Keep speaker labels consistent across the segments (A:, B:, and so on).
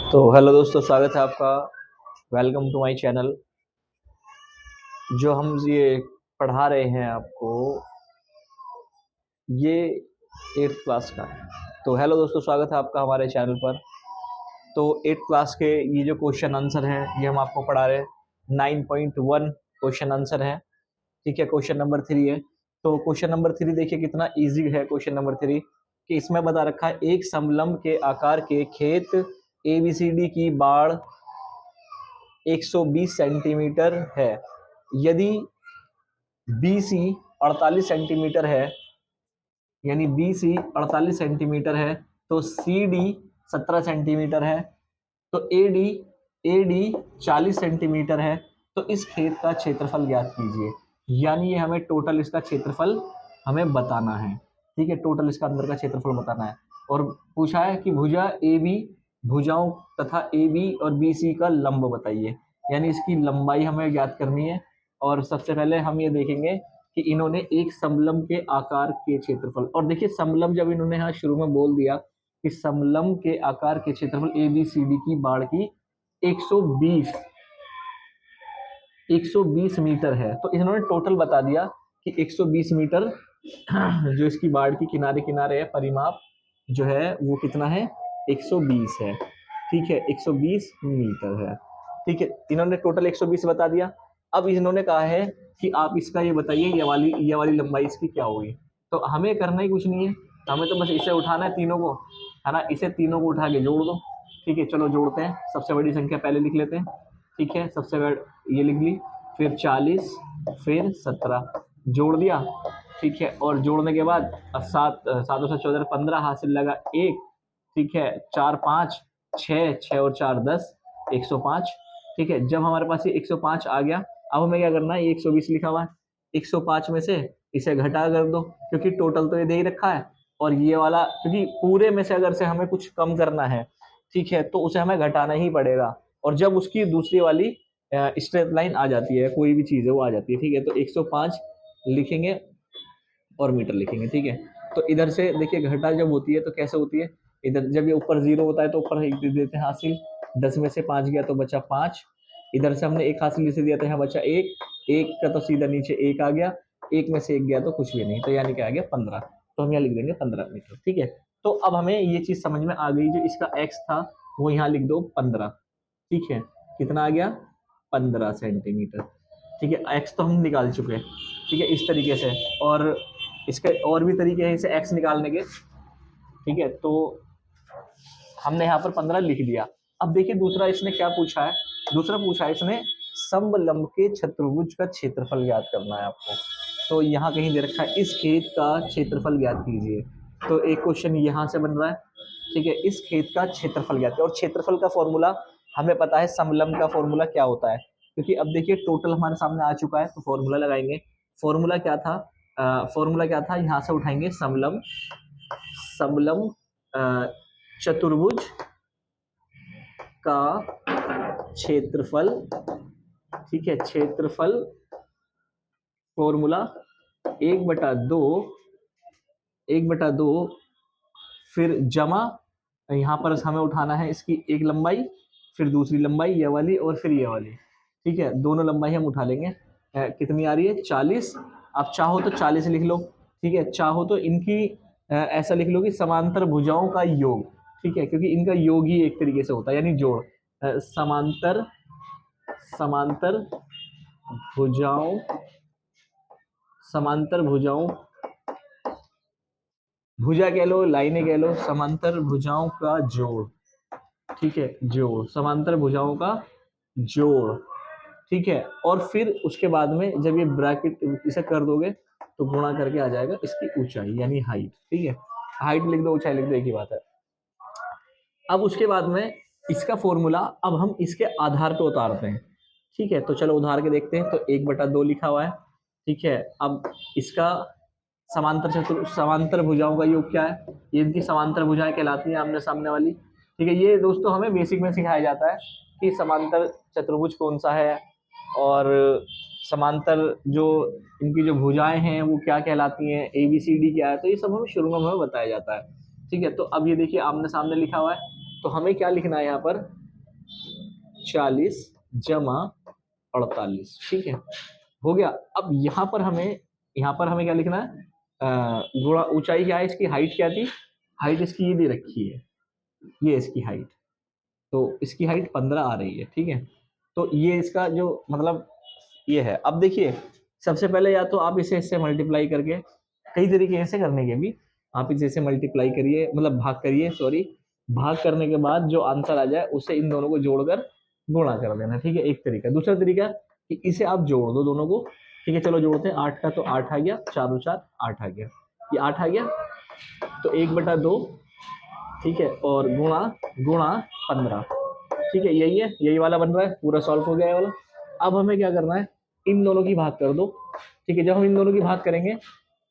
A: तो हेलो दोस्तों, स्वागत है आपका। Welcome to my channel. जो हम ये पढ़ा रहे हैं आपको, ये 8th क्लास का है। तो हेलो दोस्तों, स्वागत है आपका हमारे चैनल पर। तो 8th क्लास के ये जो क्वेश्चन आंसर हैं ये हम आपको पढ़ा रहे हैं। 9.1 क्वेश्चन आंसर है। ठीक है, क्वेश्चन नंबर 3 है। तो क्वेश्चन नंबर 3 देखिए कितना इजी है। क्वेश्चन नंबर 3 कि इसमें बता रखा है एक समलंब के आकार के खेत ABCD की बाढ़ 120 सेंटीमीटर है। यदि BC 48 सेंटीमीटर है, यानी BC 48 सेंटीमीटर है, तो CD 17 सेंटीमीटर है, तो AD 40 सेंटीमीटर है। तो इस खेत का क्षेत्रफल ज्ञात कीजिए। यानी ये हमें टोटल इसका क्षेत्रफल हमें बताना है। ठीक है, टोटल इसका अंदर का क्षेत्रफल बताना है। और पूछा है कि भुजा AB, भुजाओं तथा AB और BC का लंब बताइए। यानी इसकी लंबाई हमें ज्ञात करनी है। और सबसे पहले हम ये देखेंगे कि इन्होंने एक समलंब के आकार के क्षेत्रफल, और देखिए समलंब जब इन्होंने यहाँ शुरू में बोल दिया कि समलंब के आकार के क्षेत्रफल ABCD की बाड़ की 120 मीटर है, तो इन्होंने टोटल बता दिया कि 120 मीटर जो इसकी बाड़ की किनारे किनारे है, परिमाप जो है वो कितना है, 120 है। ठीक है, 120 मीटर है। ठीक है, इन्होंने टोटल 120 बता दिया। अब इन्होंने कहा है कि आप इसका ये बताइए ये वाली लंबाई इसकी क्या होगी। तो हमें करना ही कुछ नहीं है, हमें तो बस इसे उठाना है तीनों को, है ना। इसे तीनों को उठा के जोड़ दो। ठीक है, चलो जोड़ते हैं। सबसे बड़ी संख्या पहले लिख लेते हैं। ठीक है, सबसे बड़ी ये लिख ली, फिर 40, फिर 17 जोड़ दिया। ठीक है, और जोड़ने के बाद 7 15 हासिल लगा 1। ठीक है, 4 5 6 6 और 4 10, 105। ठीक है, जब हमारे पास ये 105 आ गया, अब हमें क्या करना है, ये 120 लिखा हुआ है, 105 में से इसे घटा कर दो, क्योंकि टोटल तो ये दे ही रखा है। और ये वाला, क्योंकि पूरे में से अगर से हमें कुछ कम करना है, ठीक है, तो उसे हमें घटाना ही पड़ेगा। और जब उसकी दूसरी वाली स्ट्रेट लाइन आ जाती है, कोई भी चीज है वो आ जाती है। ठीक है, तो 105 लिखेंगे और मीटर लिखेंगे। ठीक है, तो इधर से देखिए घटा जब होती है तो कैसे होती है, इधर जब ये ऊपर 0 होता है तो ऊपर एक दे देते हैं हासिल, 10 में से 5 गया तो बचा 5। इधर से हमने एक हासिल इसे दिया था, यहाँ बचा 1, 1 का तो सीधा नीचे 1 आ गया, 1 में से 1 गया तो कुछ भी नहीं, तो यानी क्या आ गया 15। तो हम यहाँ लिख देंगे 15 मीटर। ठीक है, तो अब हमें ये चीज समझ में आ गई, जो इसका x था वो यहाँ लिख दो 15। ठीक है, कितना आ गया, 15 सेंटीमीटर। ठीक है, एक्स तो हम निकाल चुके हैं। ठीक है, इस तरीके से। और इसके और भी तरीके हैं इसे एक्स निकालने के। ठीक है, तो हमने यहाँ पर 15 लिख दिया। अब देखिए दूसरा इसने क्या पूछा है, दूसरा पूछा है इसने समलंब के चतुर्भुज का क्षेत्रफल ज्ञात करना है आपको। तो यहाँ कहीं दे रखा है इस खेत का क्षेत्रफल ज्ञात कीजिए। तो एक क्वेश्चन यहाँ से बन रहा है। ठीक है, इस खेत का क्षेत्रफल ज्ञात, और क्षेत्रफल का फॉर्मूला हमें पता है, समलंब का फॉर्मूला क्या होता है। क्योंकि अब देखिए टोटल हमारे सामने आ चुका है, तो फॉर्मूला लगाएंगे। फॉर्मूला क्या था, फॉर्मूला क्या था, यहाँ से उठाएंगे समलंब, समलंब चतुर्भुज का क्षेत्रफल। ठीक है, क्षेत्रफल फॉर्मूला 1/2, 1/2, फिर जमा, यहाँ पर हमें उठाना है इसकी एक लंबाई, फिर दूसरी लंबाई ये वाली, और फिर ये वाली। ठीक है, दोनों लंबाई हम उठा लेंगे। कितनी आ रही है, 40। आप चाहो तो 40 लिख लो। ठीक है, चाहो तो इनकी ऐसा लिख लो कि समांतर भुजाओं का योग। ठीक है, क्योंकि इनका योग ही एक तरीके से होता है, यानी जोड़। समांतर समांतर भुजाओं, समांतर भुजाओं, भुजा कह लो, लाइनें कह लो, समांतर भुजाओं का जोड़। ठीक है, जोड़, समांतर भुजाओं का जोड़। ठीक है, और फिर उसके बाद में जब ये ब्रैकेट इसे कर दोगे तो गुणा करके आ जाएगा इसकी ऊंचाई, यानी हाइट। ठीक है, हाइट लिख दो, ऊंचाई लिख दो, एक ही बात है। अब उसके बाद में इसका फॉर्मूला अब हम इसके आधार पे उतारते हैं। ठीक है, तो चलो उधार के देखते हैं। तो 1/2 लिखा हुआ है। ठीक है, अब इसका समांतर भुजाओं का योग क्या है, ये इनकी समांतर भुजाएं कहलाती हैं, आमने सामने वाली। ठीक है, ये दोस्तों हमें बेसिक में सिखाया जाता है कि समांतर चतुर्भुज कौन सा है, और समांतर जो इनकी जो भुजाएं हैं वो क्या कहलाती हैं, ABCD क्या है, तो ये सब हमें शुरू में हमें बताया जाता है। ठीक है, तो अब ये देखिए आमने सामने लिखा हुआ है, तो हमें क्या लिखना है यहाँ पर, 40 जमा 48, ठीक है, हो गया। अब यहाँ पर हमें क्या लिखना है, गुणा ऊंचाई क्या है इसकी, हाइट क्या थी, हाइट इसकी ये दे रखी है, ये इसकी हाइट, तो इसकी हाइट 15 आ रही है, ठीक है। तो ये इसका जो मतलब ये है। अब देखिए सबसे पहले या तो आप इसे इससे मल्टीप्लाई करके, कई तरीके ऐसे करने के भी, आप इसे इससे मल्टीप्लाई करिए, मतलब भाग करिए, सॉरी, भाग करने के बाद जो आंसर आ जाए उसे इन दोनों को जोड़कर गुणा कर देना, ठीक है, एक तरीका। दूसरा तरीका कि इसे आप जोड़ दो दोनों को, ठीक है, चलो जोड़ते हैं। 8 का तो 8 आ गया, 4 और 4 8 आ गया, ये 8 आ गया, तो 1/2, ठीक है, और गुणा गुणा 15, ठीक है, यही है, यही वाला बन रहा है, पूरा सॉल्व हो गया है वाला। अब हमें क्या करना है, इन दोनों की भाग कर दो, ठीक है। जब हम इन दोनों की भाग करेंगे,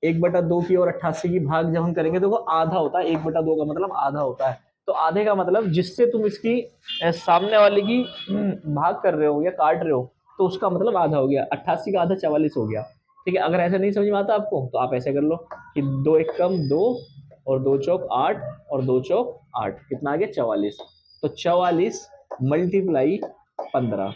A: 1/2 की और 88 की भाग जब हम करेंगे तो वो आधा होता है, 1/2 का मतलब आधा होता है। तो आधे का मतलब जिससे तुम इसकी सामने वाले की भाग कर रहे हो या काट रहे हो, तो उसका मतलब आधा हो गया। 88 का आधा 44 हो गया, ठीक है। अगर ऐसे नहीं समझ में आता आपको तो आप ऐसे कर लो कि 2 1 कम 2 और 2 चौक 8 और 2 चौक 8, कितना आ गया 44। तो 44 मल्टीप्लाई 15,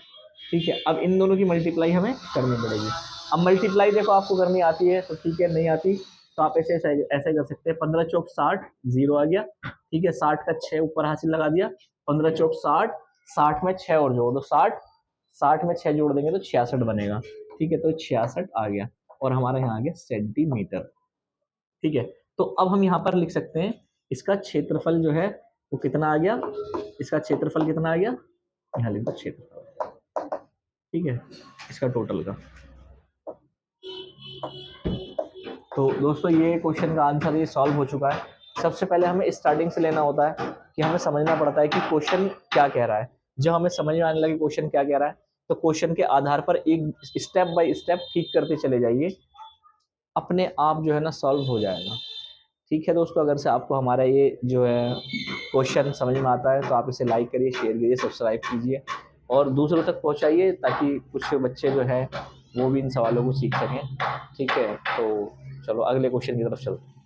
A: ठीक है। अब इन दोनों की मल्टीप्लाई हमें करनी पड़ेगी। अब मल्टीप्लाई देखो आपको करनी आती है तो ठीक है, नहीं आती तो आप ऐसे ऐसे कर सकते हैं। 15 चौक 60, 0 आ गया, ठीक है। 60 का 6 ऊपर हासिल लगा दिया, 15 चौक 60, 60 में 6 और जोड़ दो, 60 में 6 जोड़ देंगे तो 66 बनेगा, ठीक है। तो 66 आ गया और हमारा यहाँ आ गया सेंटीमीटर, ठीक है। तो अब हम यहाँ पर लिख सकते हैं इसका क्षेत्रफल जो है वो कितना आ गया, इसका क्षेत्रफल कितना आ गया, यहाँ लिख दो क्षेत्रफल, ठीक है, इसका टोटल का। तो दोस्तों ये क्वेश्चन का आंसर ये सॉल्व हो चुका है। सबसे पहले हमें स्टार्टिंग से लेना होता है कि हमें समझना पड़ता है कि क्वेश्चन क्या कह रहा है। जब हमें समझ में आने लगे क्वेश्चन क्या कह रहा है, तो क्वेश्चन के आधार पर एक स्टेप बाय स्टेप ठीक करते चले जाइए, अपने आप जो है ना सॉल्व हो जाएगा, ठीक है दोस्तों। अगर से आपको हमारा ये जो है क्वेश्चन समझ में आता है तो आप इसे लाइक करिए, शेयर करिए, सब्सक्राइब कीजिए और दूसरों तक पहुंचाइए, ताकि कुछ बच्चे जो है वो भी इन सवालों को सीख सकें, ठीक है। तो चलो अगले क्वेश्चन की तरफ चलते हैं।